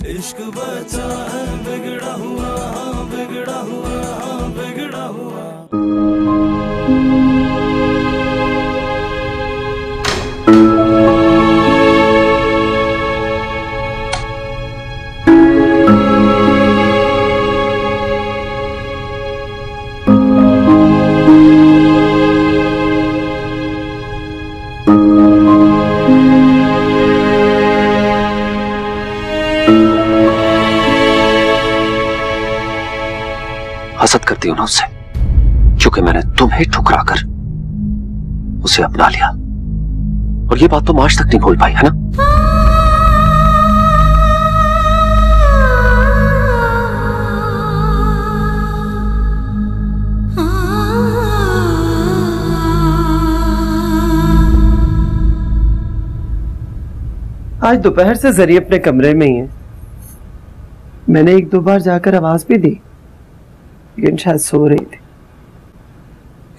इश्क बचा है बिगड़ा हुआ, बिगड़ा हुआ, बिगड़ा हुआ। हसद करती हूं ना उससे, क्योंकि मैंने तुम्हें ठुकरा कर उसे अपना लिया। और ये बात तुम आज तक नहीं भूल पाई, है ना? आज दोपहर से जरी अपने कमरे में ही है। मैंने एक दो बार जाकर आवाज भी दी, लेकिन शायद सो रही थी।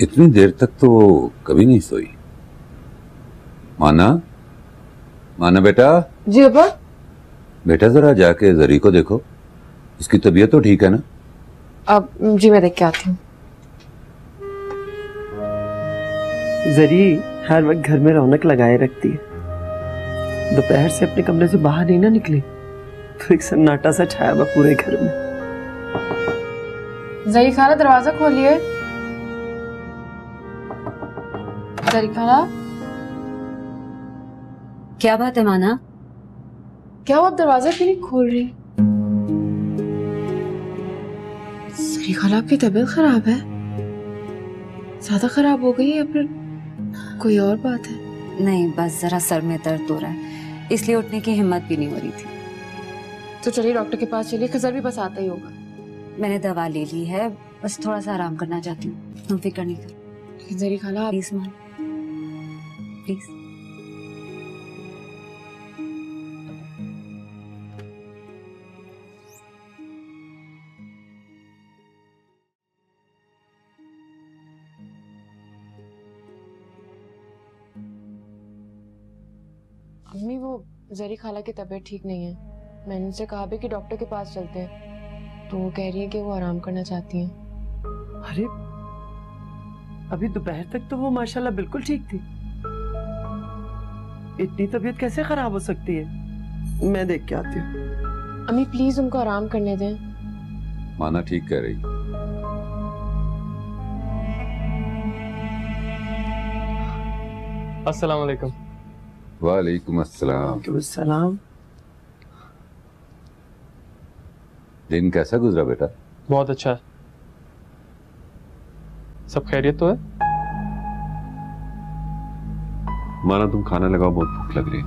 इतनी देर तक तो कभी नहीं सोई। माना, माना बेटा। जी अब्बा। बेटा जरा जाके जरी को देखो, उसकी तबीयत तो ठीक है ना? अब जी मैं देख के आती हूँ। जरी हर वक्त घर में रौनक लगाए रखती है। दोपहर से अपने कमरे से बाहर नहीं ना निकली तो एक सन्नाटा सा छाया हुआ पूरे घर में। जरी खाला दरवाजा खोलिए। जरी खाला। क्या बात है माना? क्या आप दरवाजा क्यों नहीं खोल रही? जरी खाला आपकी तबीयत खराब है? ज्यादा खराब हो गई है या फिर कोई और बात है? नहीं, बस जरा सर में दर्द हो रहा है, इसलिए उठने की हिम्मत भी नहीं हो रही थी। तो चलिए डॉक्टर के पास चलिए, खजर भी बस आता ही होगा। मैंने दवा ले ली है, बस थोड़ा सा आराम करना चाहती हूँ। तुम फिक्र नहीं कर। जरी खाला आप प्लीज मान, प्लीज। अम्मी वो जरी खाला की तबीयत ठीक नहीं है। मैंने उनसे कहा भी कि डॉक्टर के पास चलते हैं, तो वो कह रही है कि वो आराम करना चाहती हैं। अरे अभी दोपहर तक तो वो माशाल्लाह बिल्कुल ठीक थी। इतनी तबीयत कैसे खराब हो सकती है? मैं देख के आती हूँ। अम्मी प्लीज उनको आराम करने दें। माना ठीक कह रही। अस्सलाम वालेकुम। वालेकुम अस्सलाम। वालेकुम अस्सलाम। दिन कैसा गुजरा बेटा? बहुत अच्छा है। सब खैरियत तो है? माना तुम खाना लगाओ, बहुत भूख लग रही है।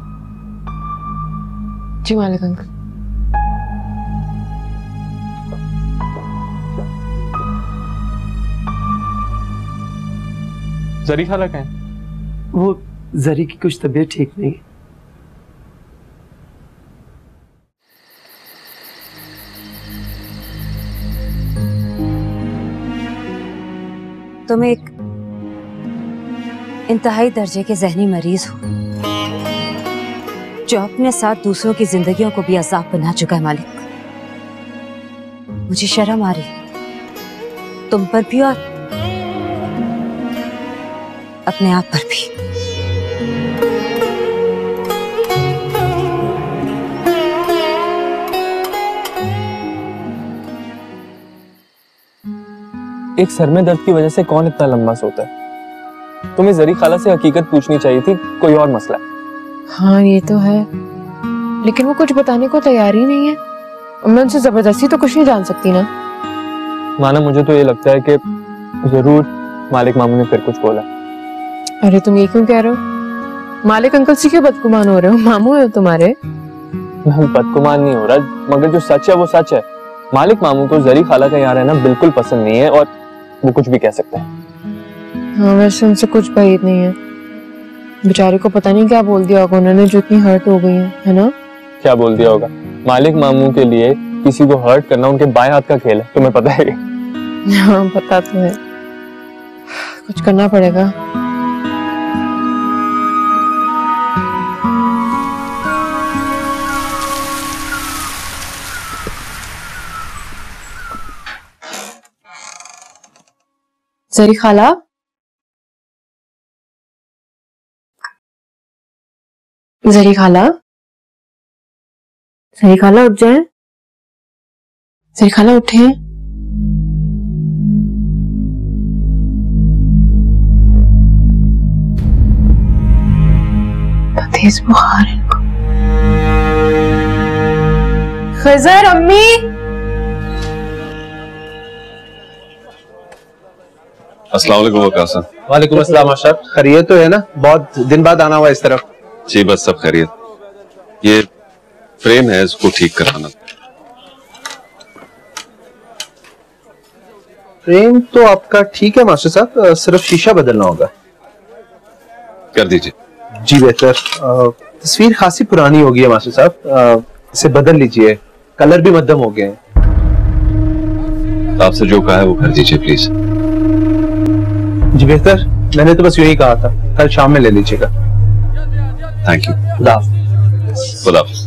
जी मालिक अंकल। जरी खाला कहाँ है? वो जरी की कुछ तबीयत ठीक नहीं है। तुम एक इंतहाई दर्जे के जहनी मरीज हो जो अपने साथ दूसरों की जिंदगियों को भी अजाब बना चुका है मालिक। मुझे शर्म आ रही तुम पर भी और अपने आप पर भी। एक सर में दर्द की वजह से कौन इतना लंबा सोता है? तुम्हें जरी खाला से हकीकत पूछनी चाहिए थी, कोई और मसला। हाँ ये तो है, लेकिन वो कुछ बताने को तैयार ही नहीं है। मैं उनसे जबरदस्ती तो कुछ नहीं जान सकती ना। माना मुझे तो ये लगता है कि जरूर मालिक मामू ने फिर कुछ बोला। अरे तुम ये क्यों कह रहे हो? मालिक अंकल से क्यों बदगुमान हो रहे हो? मामू है तुम्हारे। बदगुमान नहीं हो रहा, मगर जो सच है वो सच है। मालिक मामू को जरी खाला का यहाँ रहना बिल्कुल पसंद नहीं है और वो कुछ भी कह सकते हैं। हाँ वैसे उनसे कुछ बात नहीं है, बेचारे को पता नहीं क्या बोल दिया होगा उन्होंने जो इतनी हर्ट हो गई है ना? क्या बोल दिया होगा? मालिक मामू के लिए किसी को हर्ट करना उनके बाएं हाथ का खेल है, तुम्हें पता है? हाँ पता तो है, कुछ करना पड़ेगा। जरी खाला, जरी खाला, जरी खाला उठ जाए, जरी खाला उठे। तो तेज बुखार है इनको। खजर अम्मी, अस्सलाम वालेकुम वकासा। वालेकुम अस्सलाम अशरफ, खैरियत तो है ना? बहुत दिन बाद आना हुआ इस तरफ। जी बस सब खैरियत। ये फ्रेम है, इसको ठीक कराना। फ्रेम तो आपका ठीक है मास्टर साहब, सिर्फ शीशा बदलना होगा। कर दीजिए। जी बेहतर। तस्वीर खासी पुरानी हो गई है मास्टर साहब, इसे बदल लीजिए, कलर भी मध्यम हो गए हैं। आपसे जो कहा है वो कर दीजिए प्लीज। जी बेहतर, मैंने तो बस यही कहा था, कल शाम में ले लीजिएगा। Thank you. खुदा खुदा हाफिज।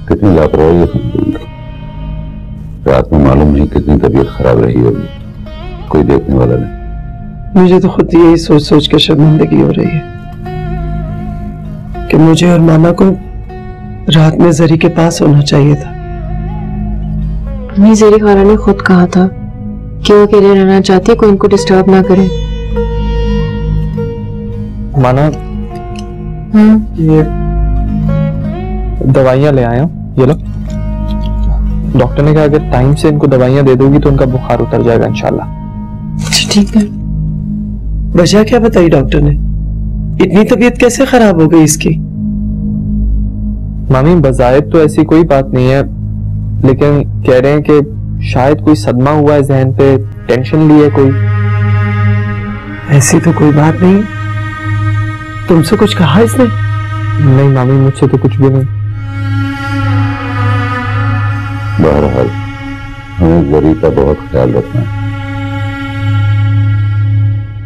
कितनी लापरवाही है। रात में मालूम नहीं कितनी तबीयत खराब रही होगी, कोई देखने वाला नहीं। मुझे तो खुद यही सोच सोच के शर्मिंदगी हो रही है कि मुझे और मामा को रात में जरी के पास होना चाहिए था। अम्मी, जरी खाला ने खुद कहा था कि वो अकेले रहना चाहती है, कोई इनको डिस्टर्ब ना करे। माना ये दवाइयाँ ले आया हूँ, ये लो। डॉक्टर ने कहा अगर टाइम से इनको दवाइयाँ दे दोगी तो उनका बुखार उतर जाएगा इंशाल्लाह। ठीक है। वजह क्या बताई डॉक्टर ने? इतनी तबीयत कैसे खराब हो गई इसकी? मामी बज़ाहिर तो ऐसी कोई बात नहीं है, लेकिन कह रहे हैं कि शायद कोई सदमा हुआ है जहन पे, टेंशन ली है कोई। ऐसी तो कोई बात नहीं। तुमसे कुछ कहा इसने? नहीं मामी, मुझसे तो कुछ भी नहीं। बहरहाल हमें जरी का बहुत ख्याल रखना है,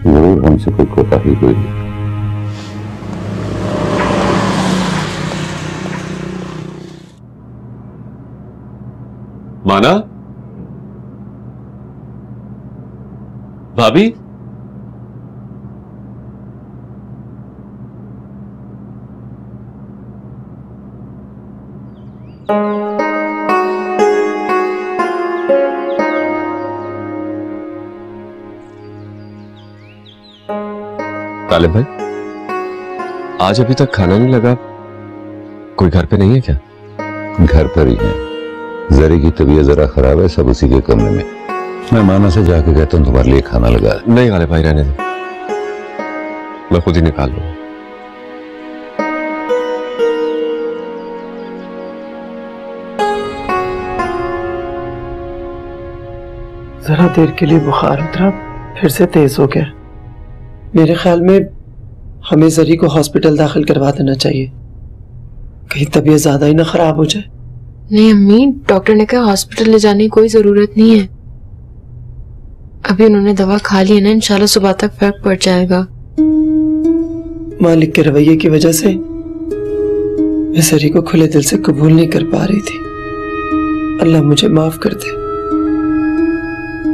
जरूर हमसे कोई कोताही हुई है। माना, भाभी, तालिब भाई, आज अभी तक खाना नहीं लगा, कोई घर पे नहीं है क्या? घर पर ही है, जरी की तबीयत जरा खराब है, सब उसी के कमरे में। मैं माना से जाके कहता हूँ तुम्हारे लिए खाना लगा। नहीं गालिब भाई, रहने दे, मैं खुद ही निकाल लूंगा। जरा देर के लिए बुखार उतरा, फिर से तेज हो गया। मेरे ख्याल में हमें जरी को हॉस्पिटल दाखिल करवा देना चाहिए, कहीं तबीयत ज्यादा ही ना खराब हो जाए। नहीं अम्मी, डॉक्टर ने कहा हॉस्पिटल ले जाने की कोई जरूरत नहीं है। अभी उन्होंने दवा खा ली है ना, इंशाल्लाह सुबह तक फर्क पड़ जाएगा। मालिक के रवैये की वजह से मैं जरी को खुले दिल से कबूल नहीं कर पा रही थी। अल्लाह मुझे माफ कर दे।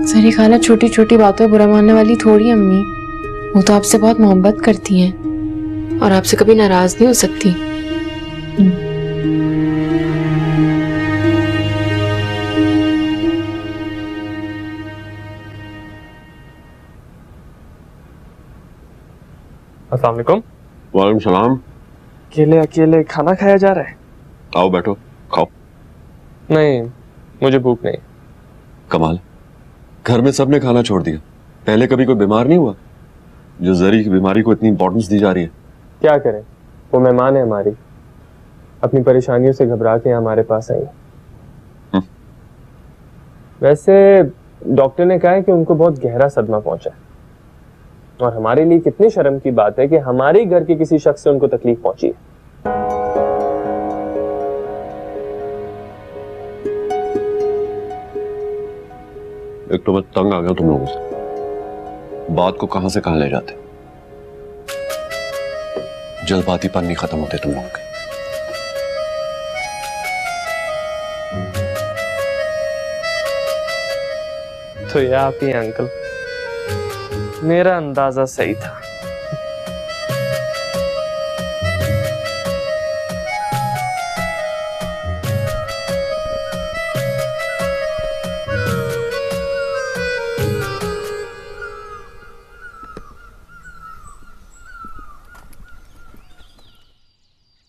जरी खाला छोटी छोटी बातों बुरा मानने वाली थोड़ी अम्मी, वो तो आपसे बहुत मोहब्बत करती हैं और आपसे कभी नाराज नहीं हो सकती। अस्सलाम वालेकुम। वालेकुम सलाम। अकेले अकेले खाना खाया जा रहा है? आओ बैठो, खाओ। नहीं, मुझे भूख नहीं। कमाल, घर में सबने खाना छोड़ दिया। पहले कभी कोई बीमार नहीं हुआ जो जरी की बीमारी को इतनी इंपॉर्टेंस दी जा रही है? क्या करें, वो मेहमान है हमारी, अपनी परेशानियों से घबरा के हमारे पास आई। वैसे डॉक्टर ने कहा है कि उनको बहुत गहरा सदमा पहुंचा है, और हमारे लिए कितनी शर्म की बात है कि हमारे घर के किसी शख्स से उनको तकलीफ पहुंची है। एक तो मैं तंग आ गया तुम लोगों से, बात को कहां से कहां ले जाते। जल्दबाजीपन नहीं खत्म होते तुम लोगों के। तो ये आप ही अंकल, मेरा अंदाजा सही था।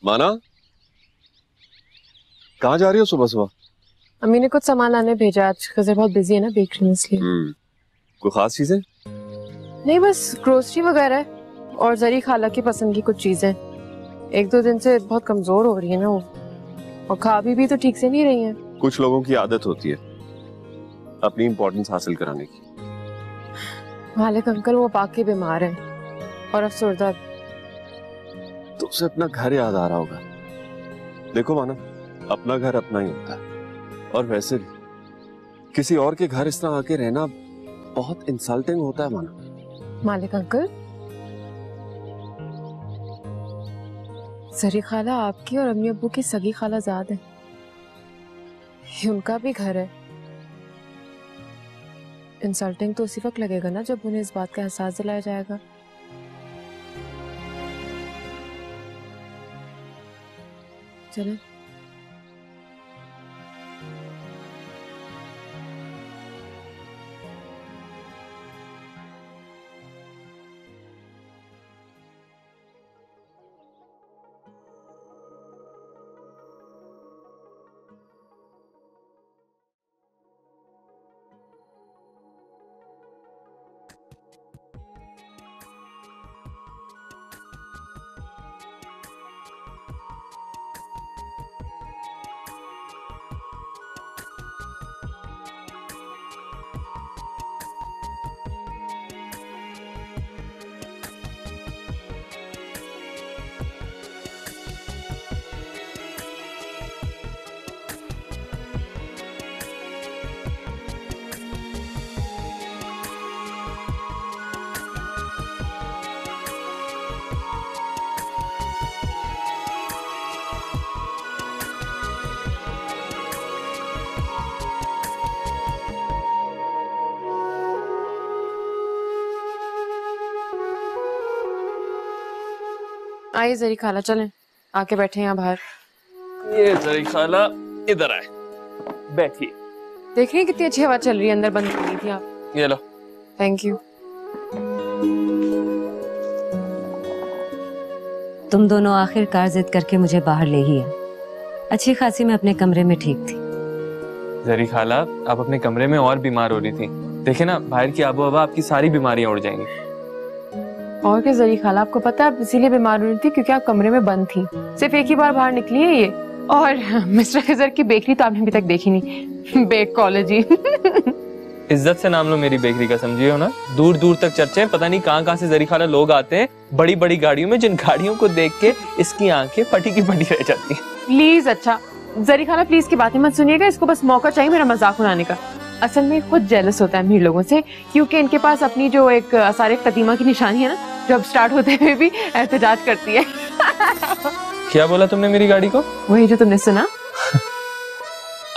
माना, कहाँ जा रही हो सुबह सुबह? अम्मी ने कुछ सामान लाने भेजा, आज खजर बहुत बिजी है ना बेकरी में, इसलिए। कोई खास चीजें? नहीं, बस ग्रोसरी वगैरह और जरी खाला की पसंद की कुछ चीजें। एक दो दिन से बहुत कमजोर हो रही है ना वो, और खा भी तो ठीक से नहीं रही है। कुछ लोगों की आदत होती है अपनी इम्पोर्टेंस हासिल कराने की। मालिक अंकल वो बाकी बीमार है और अफसरदा। तो उसे अपना घर याद आ रहा होगा। देखो माना, अपना घर अपना ही होता है, और वैसे भी किसी और के घर इस तरह आके रहना बहुत इंसल्टिंग होता है माना। मालिक अंकल, जरी खाला आपकी और अम्मी अब्बू की सगी खाला ज़ाद है, ये उनका भी घर है। इंसल्टिंग तो उसी वक्त लगेगा ना जब उन्हें इस बात का एहसास दिलाया जाएगा। चलें। आइए जरी खाला, चलें, आके बैठे यहाँ बाहर। ये जरी खाला इधर आए, बैठिए। देख रही हैं कितनी अच्छी हवा चल रही है, अंदर बंद कर दी थी आप। ये लो। Thank you. तुम दोनों आखिरकार जिद करके मुझे बाहर ले ही आए। अच्छी खासी मैं अपने कमरे में ठीक थी। जरी खाला, आप अपने कमरे में और बीमार हो रही थी। देखे ना, बाहर की आबो हवा आपकी सारी बीमारियां उड़ जाएंगी। और क्या जरी खाला, आपको पता है आप इसीलिए बीमार हो रही थी क्योंकि आप कमरे में बंद थी। सिर्फ एक ही बार बाहर निकली है ये। और मिस्टर खिजर की बेकरी तो आपने अभी तक देखी नहीं, बेक कॉलेज ही। इज्जत से नाम लो मेरी बेकरी का, समझिए हो ना। दूर दूर तक चर्चे, पता नहीं कहाँ कहाँ से जरी खाला लोग आते हैं बड़ी बड़ी गाड़ियों में, जिन गाड़ियों को देख के इसकी आंखें फटी की फटी रह जाती हैं। प्लीज, अच्छा जरी खाला प्लीज की बातें मत सुनिएगा, इसको बस मौका चाहिए मेरा मजाक उड़ाने का। असल में खुद जेलस होता है अमीर लोगों से, क्योंकि इनके पास अपनी जो एक आसार कदीमा की निशानी है ना, जो अब स्टार्ट होते हुए भी एहतजाज करती है। क्या बोला तुमने मेरी गाड़ी को? वही जो तुमने सुना।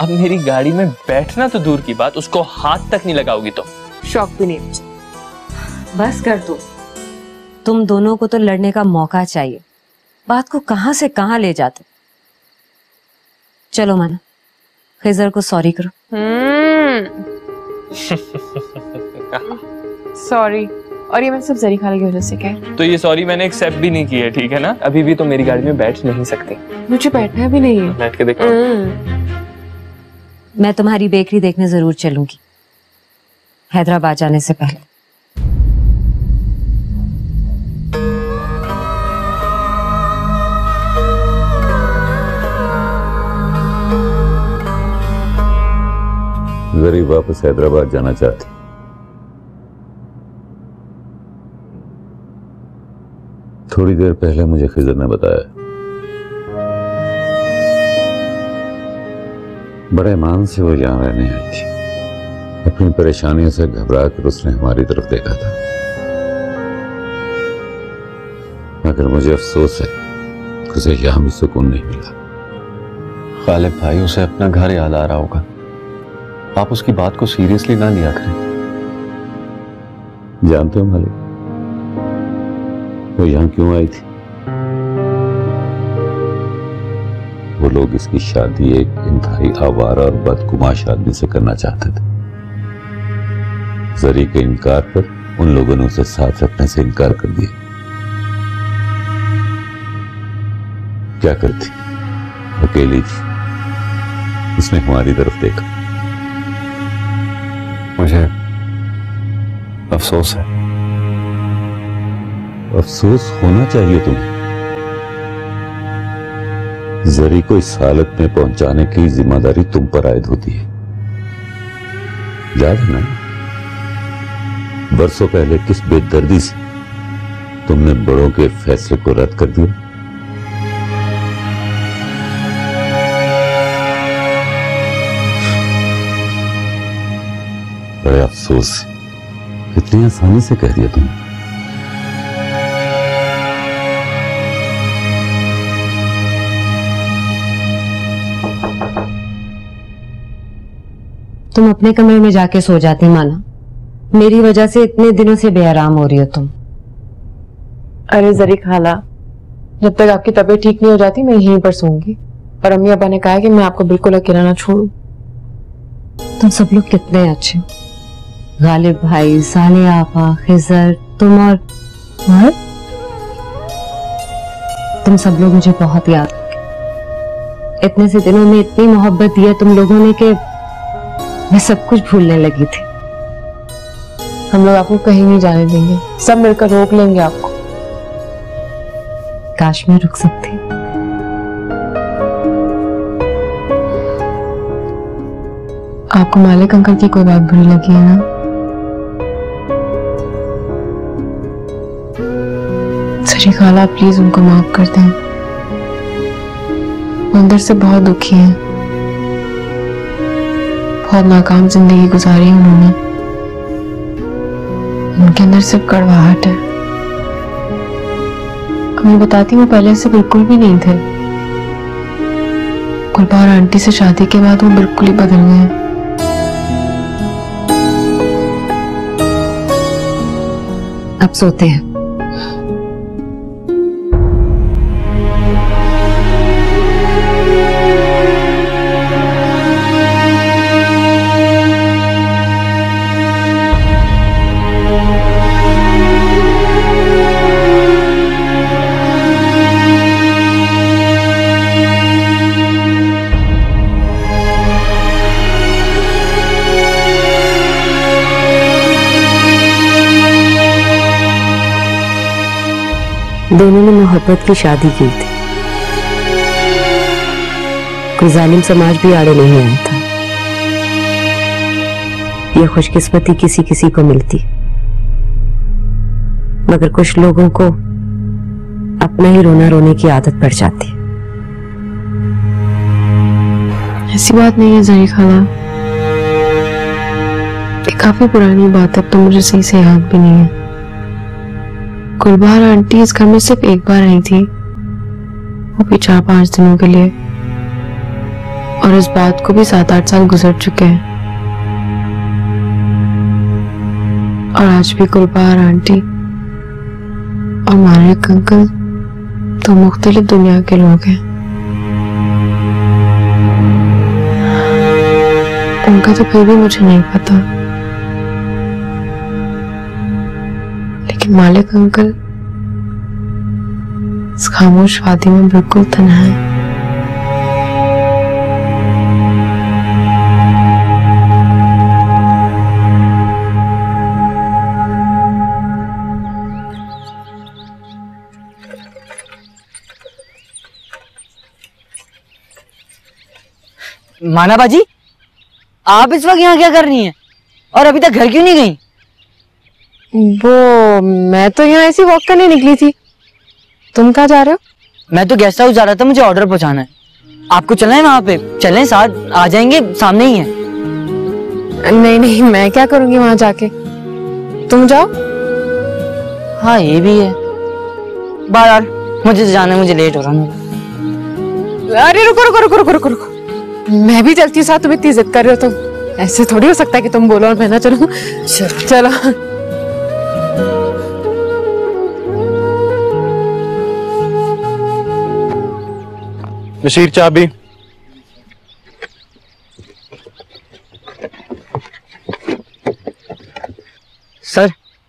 अब मेरी गाड़ी में बैठना तो दूर की बात, उसको हाथ तक नहीं लगाओगी तो शौक भी नहीं। बस कर दो, तुम दोनों को तो लड़ने का मौका चाहिए। बात को कहां से कहां ले जाते। चलो माना, खिजर को सॉरी करो। सॉरी, और ये मैं सब जरी खाला की वजह से क्या? तो ये सॉरी मैंने एक्सेप्ट भी नहीं की है, ठीक है ना। अभी भी तो मेरी गाड़ी में बैठ नहीं सकती। मुझे बैठना भी नहीं है। बैठ के देखो। मैं तुम्हारी बेकरी देखने जरूर चलूंगी, हैदराबाद जाने से पहले। जरी वापस हैदराबाद जाना चाहती। थोड़ी देर पहले मुझे खिजर ने बताया, बड़े ईमान से वो यहाँ रहने आई थी। अपनी परेशानियों से घबरा कर उसने हमारी तरफ देखा था, मगर मुझे अफसोस है कि उसे यहाँ भी सुकून नहीं मिला। गालिब भाई, उसे अपना घर याद आ रहा होगा। आप उसकी बात को सीरियसली ना लिया करें। जानते हो मालिक, वो यहां क्यों आई थी? वो लोग इसकी शादी एक इंतहाई आवारा और बदगुमाश आदमी से करना चाहते थे। जरी के इनकार पर उन लोगों ने उसे साथ रखने से इनकार कर दिया। क्या करती, अकेली थी, उसने हमारी तरफ देखा। मुझे अफसोस है। अफसोस होना चाहिए तुम्हें। जरी को इस हालत में पहुंचाने की जिम्मेदारी तुम पर आयद होती है। याद है ना, बरसों पहले किस बेदर्दी से तुमने बड़ों के फैसले को रद्द कर दिया। बड़े अफसोस, इतनी आसानी से कह दिया तुमने। तुम अपने कमरे में जाके सो जाती माना, मेरी वजह से इतने दिनों से बेआराम हो रही हो तुम। अरे जरी खाला, जब तक आपकी तबीयत ठीक नहीं हो जाती मैं यहीं पर सोऊंगी। और अम्मी अब्बा ने कहा कि मैं आपको बिल्कुल अकेला ना छोड़ूं। तुम सब लोग कितने अच्छे, गालिब भाई, साले आपा, खिजर, तुम और तुम सब लोग मुझे बहुत याद रखे। इतने से दिनों में इतनी मोहब्बत दी है तुम लोगों ने कि मैं सब कुछ भूलने लगी थी। हम लोग आपको कहीं नहीं जाने देंगे, सब मिलकर रोक लेंगे आपको। काश मैं रुक सकती। आपको मालिक अंकल की कोई बात बुरी लगी है ना? सरी खाला, प्लीज उनको माफ कर दें। वो अंदर से बहुत दुखी हैं, बहुत नाकाम जिंदगी गुजारी है उन्होंने। उनके अंदर सिर्फ कड़वाहट है। मैं बताती हूँ, पहले से बिल्कुल भी नहीं थे। गुलबार आंटी से शादी के बाद वो बिल्कुल ही बदल गए हैं। अब सोते हैं। दोनों ने मोहब्बत की शादी की थी। कोई जालिम समाज भी आड़े नहीं आया था। यह खुशकिस्मती किसी किसी को मिलती, मगर कुछ लोगों को अपना ही रोना रोने की आदत पड़ जाती है। ऐसी बात नहीं है जरी खाला, ये काफी पुरानी बात है, अब तो मुझे सही से याद भी नहीं है। गुलबार आंटी इस घर में सिर्फ एक बार आई थी, वो भी 4-5 दिनों के लिए, और इस बात को भी 7-8 साल गुजर चुके हैं। और आज भी गुलबार आंटी और मालिक अंकल तो मुख्तलिफ दुनिया के लोग हैं। उनका तो फिर भी मुझे नहीं पता, लेकिन मालिक अंकल इस खामोश वादी में बिल्कुल तन्हा है। माना बाजी, आप इस वक्त यहाँ क्या कर रही हैं और अभी तक घर क्यों नहीं गई? वो मैं तो यहाँ ऐसी वॉक करने निकली थी, तुम कहाँ जा रहे हो? मैं तो गेस्ट हाउस जा रहा था, मुझे ऑर्डर पहुंचाना है। आपको चलना है वहाँ पे? चलें, साथ आ जाएंगे, सामने ही है। नहीं नहीं, मैं क्या करूंगी वहां जाके, तुम जाओ। हाँ ये भी है, बाहर मुझे जाना है, मुझे लेट हो रहा है। अरे रुको रुको रुको रुको रुको रुको, मैं भी चलती हूँ साथ, तुम इतनी जिद कर रहे हो तो ऐसे थोड़ी हो सकता है कि तुम बोलो और मैं ना चलूं। चलो बशीर चाबी। सर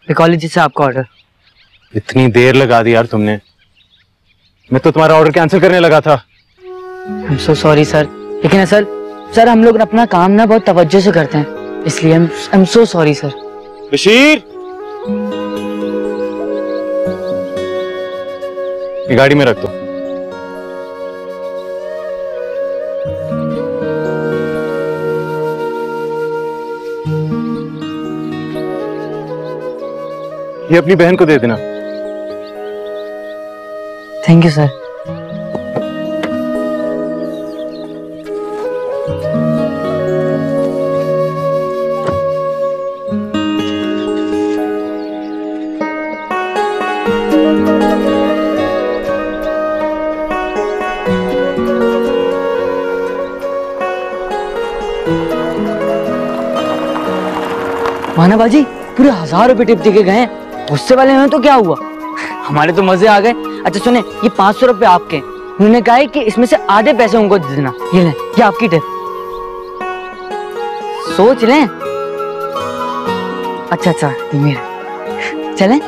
रिकॉलेजी से आपका ऑर्डर। इतनी देर लगा दी यार तुमने, मैं तो तुम्हारा ऑर्डर कैंसिल करने लगा था। I'm so sorry सर, लेकिन असल सर हम लोग अपना काम ना बहुत तवज्जो से करते हैं, इसलिए I'm so sorry sir. Bashir, ये गाड़ी में रख दो। ये अपनी बहन को दे देना। Thank you sir. माना बाजी पूरे 1000 रुपए टिप देके गए, गुस्से वाले में तो क्या हुआ, हमारे तो मजे आ गए। अच्छा सुने, ये 500 रुपए आपके, उन्होंने कहा है कि इसमें से आधे पैसे उनको दे देना। ये लें, ये आपकी टिप, सोच लें। अच्छा मेरे चलें।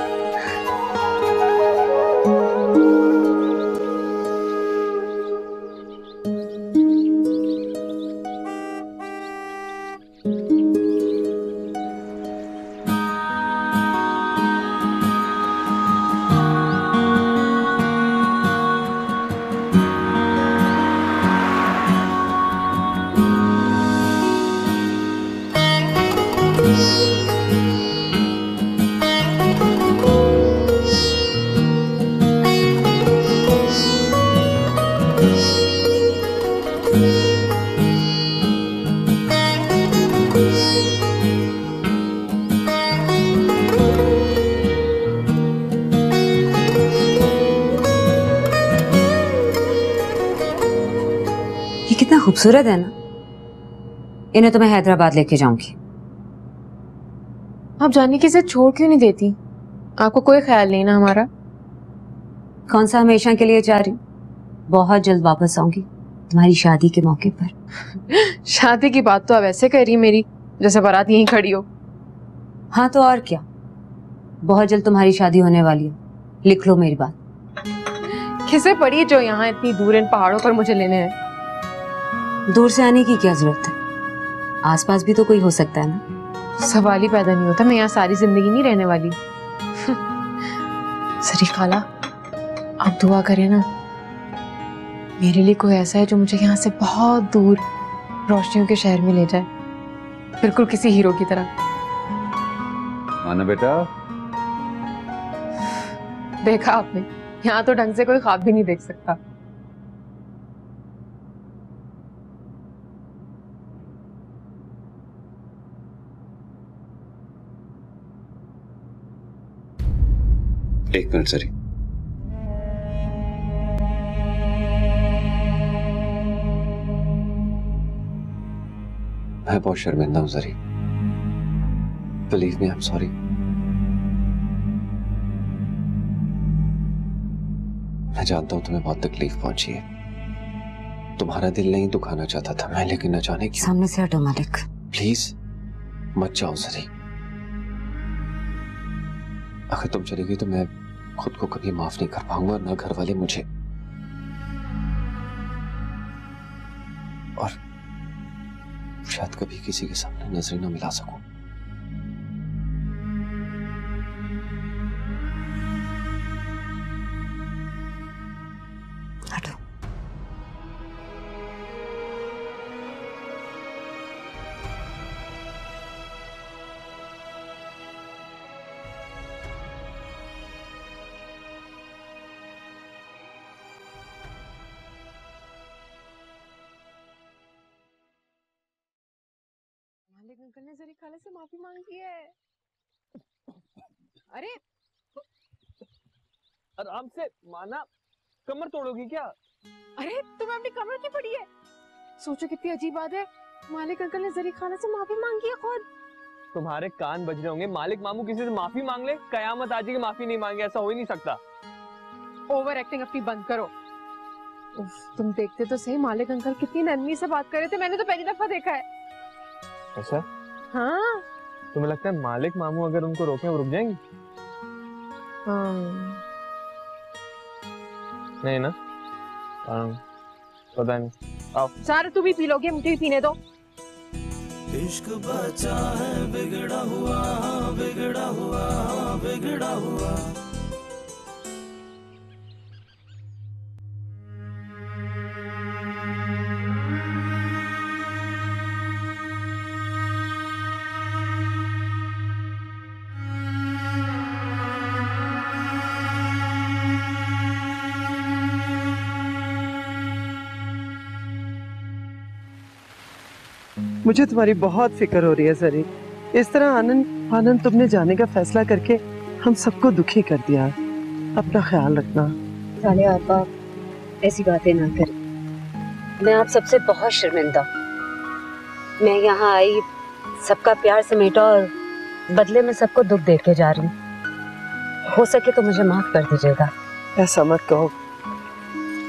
कितना खूबसूरत है ना, इन्हें तो मैं हैदराबाद लेके जाऊंगी। आप जाने की जिद छोड़ क्यों नहीं देती? आपको कोई ख्याल नहीं ना हमारा? कौन सा हमेशा के लिए जा रही हूँ, बहुत जल्द वापस आऊंगी तुम्हारी शादी के मौके पर। शादी की बात तो अब ऐसे कर रही है मेरी जैसे बारात यहीं खड़ी हो। हाँ तो और क्या, बहुत जल्द तुम्हारी शादी होने वाली है, लिख लो मेरी बात। किसे पड़ी जो यहाँ इतनी दूर इन पहाड़ों पर मुझे लेने हैं? दूर से आने की क्या जरूरत है, आसपास भी तो कोई हो सकता है ना। सवाल ही पैदा नहीं होता, मैं यहाँ सारी जिंदगी नहीं रहने वाली। सरी खाला, आप दुआ करें ना, मेरे लिए कोई ऐसा है जो मुझे यहाँ से बहुत दूर रोशनियों के शहर में ले जाए, बिल्कुल किसी हीरो की तरह। माना बेटा, देखा आपने, यहाँ तो ढंग से कोई ख्वाब भी नहीं देख सकता। एक मिनट सरी, मैं बहुत शर्मिंदा हूं सरी, believe me, I am sorry. मैं जानता हूं तुम्हें बहुत तकलीफ पहुंची है, तुम्हारा दिल नहीं दुखाना चाहता था मैं, लेकिन न जाने क्यों। सामने से हटो मालिक, प्लीज मत जाओ सरी। अगर तुम चली गई तो मैं खुद को कभी माफ नहीं कर पाऊंगा, ना घर वाले मुझे, और शायद कभी किसी के सामने नजरें ना मिला सकूं। हटो। मालिक अंकल ने जरी खाला से माफी मांगी है। अरे आराम से, माना कमर तोड़ोगी क्या? अरे तुम्हें अपनी कमर की पड़ी है? सोचो कितनी अजीब बात है, मालिक अंकल ने जरी खाला से माफी मांगी है खुद। तुम्हारे कान बज रहे होंगे, मालिक मामू किसी से माफी मांग ले, कयामत आजी की माफी नहीं मांगे, ऐसा हो ही नहीं सकता। ओवर एक्टिंग अपनी बंद करो। तुम देखते तो सही, मालिक अंकल कितनी नरमी से बात कर रहे थे, मैंने तो पहली दफा देखा है। ऐसा? हाँ। तुम्हें लगता है मालिक मामू अगर उनको रोके वो रुक जाएंगी? नहीं ना? पता नहीं। आओ सारा तू भी पी लोगे, मुझे भी पीने दो। इश्क बचा है बिगड़ा हुआ, बिगड़ा हुआ, बिगड़ा हुआ। मुझे तुम्हारी बहुत फिक्र हो रही है जरी। इस तरह आनंद तुमने जाने का फैसला करके हम सबको दुखी कर दिया। अपना ख्याल रखना। सालिया आपा ऐसी बातें ना करें, मैं आप सबसे बहुत शर्मिंदा हूँ। मैं यहाँ आई सबका प्यार समेटा और बदले में सबको दुख दे के जा रही हूँ। हो सके तो मुझे माफ कर दीजिएगा। ऐसा मत कहो,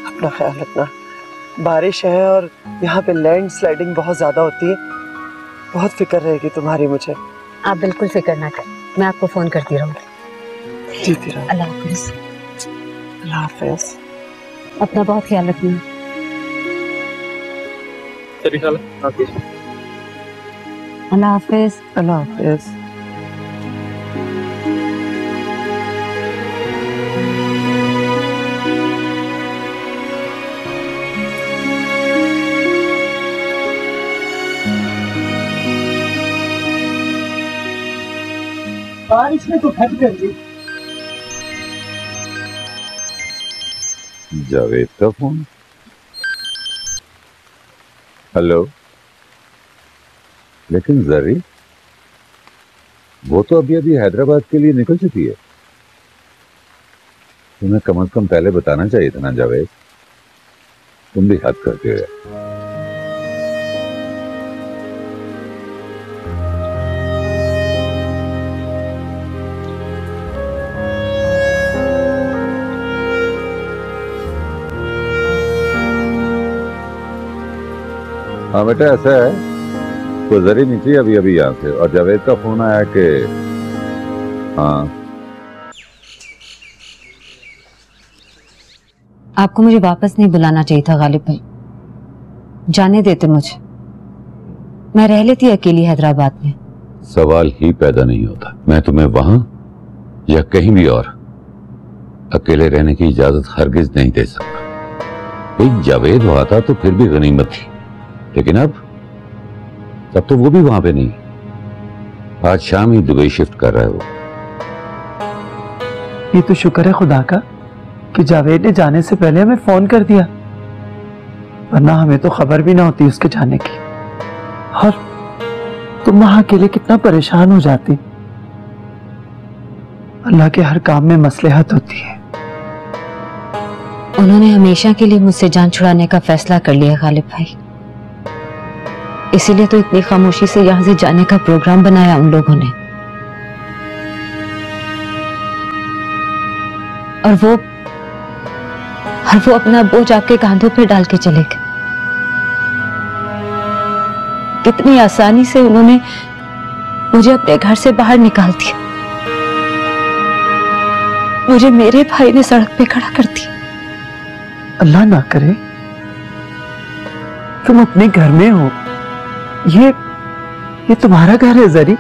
अपना ख्याल रखना। बारिश है और यहाँ पे लैंड स्लाइडिंग बहुत ज्यादा होती है, बहुत फिक्र रहेगी तुम्हारी मुझे। आप बिल्कुल फिक्र ना करें, मैं आपको फोन करती रहूंगी। जीती रहो। अल्लाह हाफिज। अल्लाह हाफिज। अपना बहुत ख्याल रखना। अल्लाह हाफिज। अल्लाह हाफिज। बारिश में तो फट गई। जावेद का फोन। हेलो। लेकिन जरी वो तो अभी हैदराबाद के लिए निकल चुकी है। तुम्हें कम से कम पहले बताना चाहिए था ना जावेद। तुम भी हद करते हो। हाँ बेटा ऐसा है, तो जरी नीचे अभी यहाँ से, और जावेद का फोन आया कि हाँ। आपको मुझे वापस नहीं बुलाना चाहिए था गालिब भाई, जाने देते मुझे, मैं रह लेती अकेली हैदराबाद में। सवाल ही पैदा नहीं होता। मैं तुम्हें वहां या कहीं भी और अकेले रहने की इजाजत हरगिज नहीं दे सकता। एक जावेद वहां था तो फिर भी गनीमत थी, लेकिन अब तब तो वो भी वहां पे नहीं। आज शाम ही दुबई शिफ्ट कर रहा है वो। ये तो शुक्र है खुदा का कि जावेद ने जाने से पहले हमें फोन कर दिया, वरना हमें तो खबर भी ना होती उसके जाने की। और तुम वहां अकेले कितना परेशान हो जाती। अल्लाह के हर काम में मसलहत होती है। उन्होंने हमेशा के लिए मुझसे जान छुड़ाने का फैसला कर लिया गालिब भाई, इसीलिए तो इतनी खामोशी से यहाँ से जाने का प्रोग्राम बनाया उन लोगों ने। और वो अपना बोझ आपके कांधों पे डाल के चले गए। कितनी आसानी से उन्होंने मुझे अपने घर से बाहर निकाल दिया, मुझे मेरे भाई ने सड़क पे खड़ा कर दिया। अल्लाह ना करे तुम अपने घर में हो, ये तुम्हारा घर है जरी।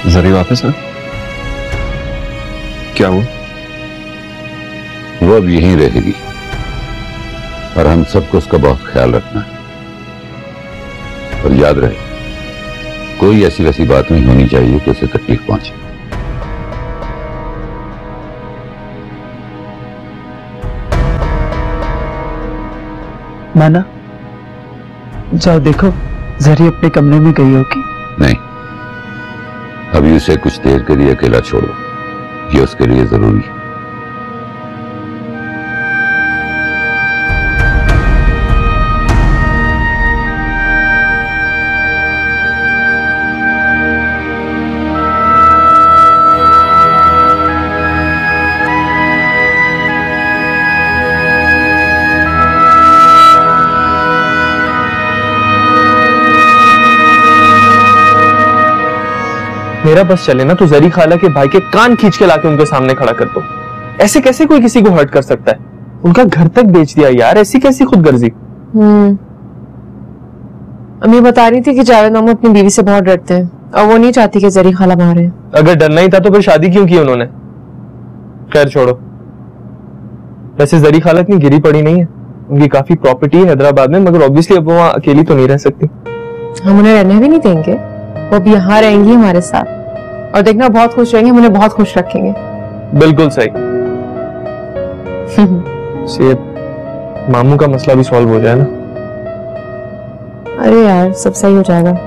जरी वापस ना? क्या हुआ? वो अब यहीं रहेगी और हम सबको उसका बहुत ख्याल रखना है। और याद रहे, कोई ऐसी वैसी बात नहीं होनी चाहिए कि उसे तकलीफ पहुंचे। माना जाओ देखो, जरी अपने कमरे में गई होगी। नहीं, अभी उसे कुछ देर के लिए अकेला छोड़ो, ये उसके लिए जरूरी है। मेरा बस चले ना तो जरी खाला के भाई के कान खींच के लाके उनके सामने खड़ा कर दो। ऐसे कैसे कोई किसी को हर्ट कर सकता है? उनका घर तक बेच दिया यार, ऐसी कैसी खुदगर्जी। अम्मी बता रही थी कि जावेद मामू अपनी बीवी से बहुत डरते हैं और वो नहीं चाहती कि जरी खाला बाहर है। अगर डरना ही था तो फिर शादी क्यों की उन्होंने? खैर छोड़ो। वैसे जरी खाला इतनी गिरी पड़ी नहीं है, उनकी काफी प्रॉपर्टी है हैदराबाद में, मगर ऑब्वियसली अब वो वहाँ अकेली तो नहीं रह सकती। हम उन्हें रहने भी नहीं देंगे, वो अब यहाँ रहेंगी हमारे साथ, और देखना बहुत खुश रहेंगे, हम उन्हें बहुत खुश रखेंगे। बिल्कुल सही। से मामू का मसला भी सॉल्व हो जाए ना। अरे यार सब सही हो जाएगा।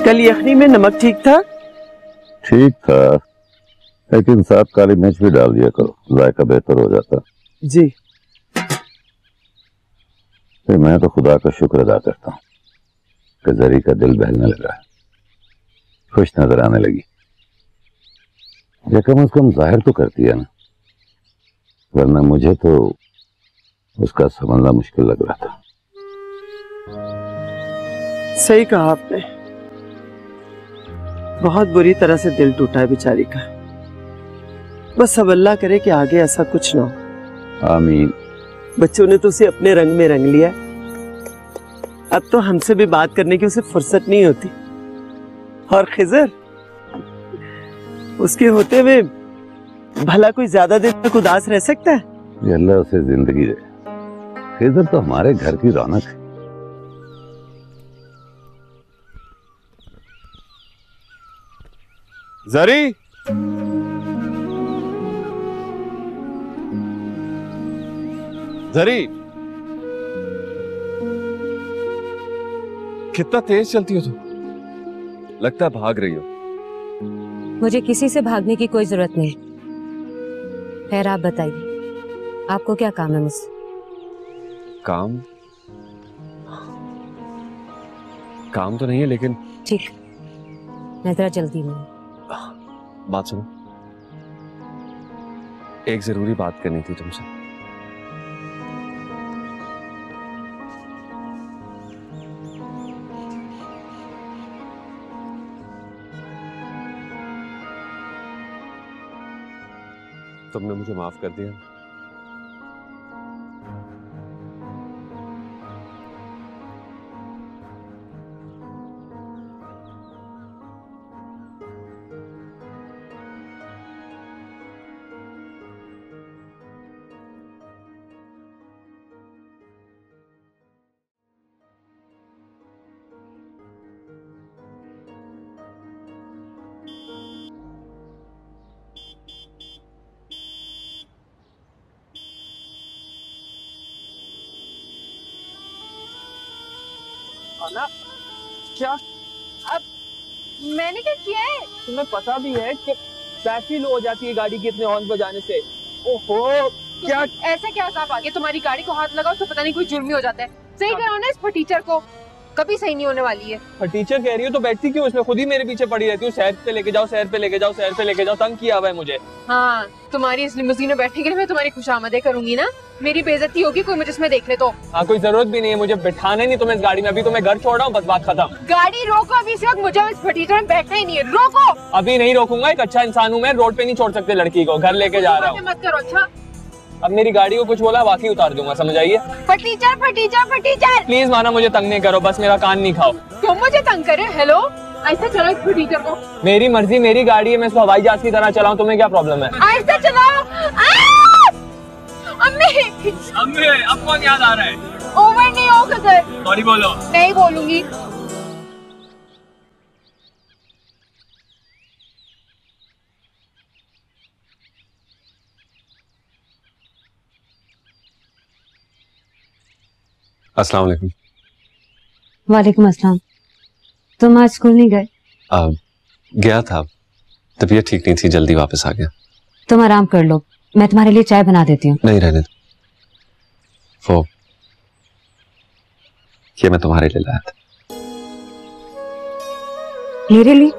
कल यखनी में नमक ठीक था? ठीक था, लेकिन साथ काली मिर्च भी डाल दिया करो, जायका बेहतर हो जाता। जी। फिर मैं तो खुदा का शुक्र अदा करता हूँ कि जरी का दिल बहलने लगा, खुश नजर आने लगी। या कम से कम जाहिर तो करती है ना, वरना मुझे तो उसका समझना मुश्किल लग रहा था। सही कहा आपने, बहुत बुरी तरह से दिल टूटा है बेचारी का। बस अब अल्लाह करे कि आगे ऐसा कुछ ना हो। आमीन। बच्चों ने तो उसे अपने रंग में रंग लिया, अब तो हमसे भी बात करने की उसे फुर्सत नहीं होती। और खिजर, उसके होते हुए भला कोई ज्यादा देर तक उदास रह सकता है? ये अल्लाह उसे जिंदगी दे। खिजर तो हमारे घर की रौनक है। जरी, जरी, कितना तेज चलती हो तुम, लगता है भाग रही हो। मुझे किसी से भागने की कोई जरूरत नहीं। खैर आप बताइए, आपको क्या काम है मुझसे? काम तो नहीं है, लेकिन ठीक, मैं जरा जल्दी में। बात सुनो, एक जरूरी बात करनी थी तुमसे। तुमने मुझे माफ कर दिया? ना क्या? अब मैंने क्या किया है? तुम्हें पता भी है कि बैटरी लो हो जाती है गाड़ी के इतने हॉर्न बजाने से। ओहो, क्या ऐसा क्या अज़ाब आ गया? तुम्हारी गाड़ी को हाथ लगाओ तो पता नहीं कोई जुर्म ही हो जाता है। सही करो ना इस फटीचर को, कभी सही नहीं होने वाली है। फटीचर कह रही हो तो बैठती क्यों इसमें? खुद ही मेरे पीछे पड़ी रहती हूँ, सैर पे लेके जाओ, सैर पे लेके जाओ, सैर पे लेके जाओ, तंग किया हुआ है मुझे। हाँ, तुम्हारी इस लिमोजीन में बैठने के लिए मैं तुम्हारी खुशामदें करूंगी ना। मेरी बेइज्जती होगी कोई मुझे इसमें देख ले तो। हाँ, कोई जरूरत भी नहीं है मुझे बिठाने, नहीं तुम्हें इस गाड़ी में। अभी तो मैं घर छोड़ रहा हूँ, बस बात खत्म। गाड़ी रोको अभी, इस वक्त मुझे इस फटीचर में बैठना ही नहीं है। रोको। अभी नहीं रोकूंगा, एक अच्छा इंसान हूँ मैं, रोड पे नहीं छोड़ सकते लड़की को, घर लेके जा रहा हूँ। मत करो। अच्छा अब मेरी गाड़ी को कुछ बोला बाकी उतार दूंगा, समझ आइए? फटीचर फटीचर फटीचर। प्लीज माना मुझे तंग नहीं करो, बस मेरा कान नहीं खाओ। क्यों मुझे तंग करे? हेलो, ऐसे चलो इस फटीचर को। मेरी मर्जी, मेरी गाड़ी है, मैं इसको हवाई जहाज की तरह चलाऊं, तुम्हें क्या प्रॉब्लम है? ऐसे चलाओ। अम्मी अम्मी, अब कौन याद आ रहा है? ओवर नहीं होगा सर। सॉरी बोलो। नहीं बोलूंगी। अस्सलाम वालेकुम। वालेकुम अस्सलाम। तुम आज स्कूल नहीं गए? गया था, तबीयत ठीक नहीं थी, जल्दी वापस आ गया। तुम आराम कर लो, मैं तुम्हारे लिए चाय बना देती हूँ। नहीं रहने दो, वो ये मैं तुम्हारे लिए लाया था। मेरे लिए?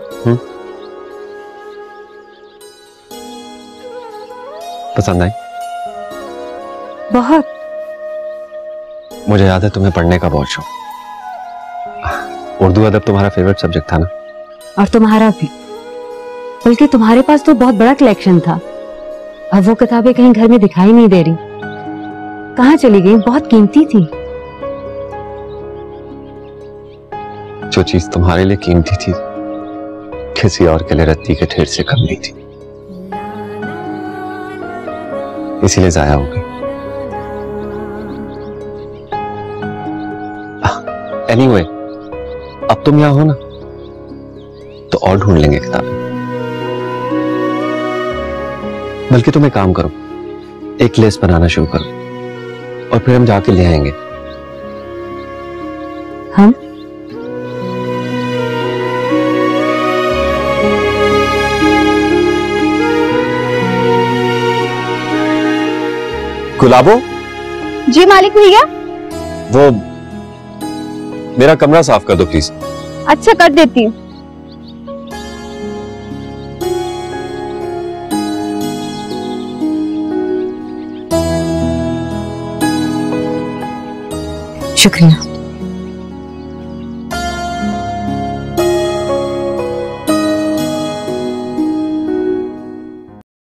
पसंद आई? बहुत। मुझे याद है तुम्हें पढ़ने का बहुत शौक, उर्दू अदब तुम्हारा फेवरेट सब्जेक्ट था ना? और तुम्हारा भी, बल्कि तुम्हारे पास तो बहुत बड़ा कलेक्शन था। अब वो किताबें कहीं घर में दिखाई नहीं दे रही, कहाँ चली गई? बहुत कीमती थी। जो चीज तुम्हारे लिए कीमती थी किसी और के लिए रत्ती के ढेर से कम नहीं थी, इसीलिए जाया हो गई। एनीवे, अब तुम यहां हो ना, तो और ढूंढ लेंगे किताबें। बल्कि तुम एक काम करो, एक लिस्ट बनाना शुरू करो और फिर हम जाके ले आएंगे। हम? गुलाबो? जी मालिक भैया। वो मेरा कमरा साफ कर दो प्लीज। अच्छा, कर देती हूँ। शुक्रिया।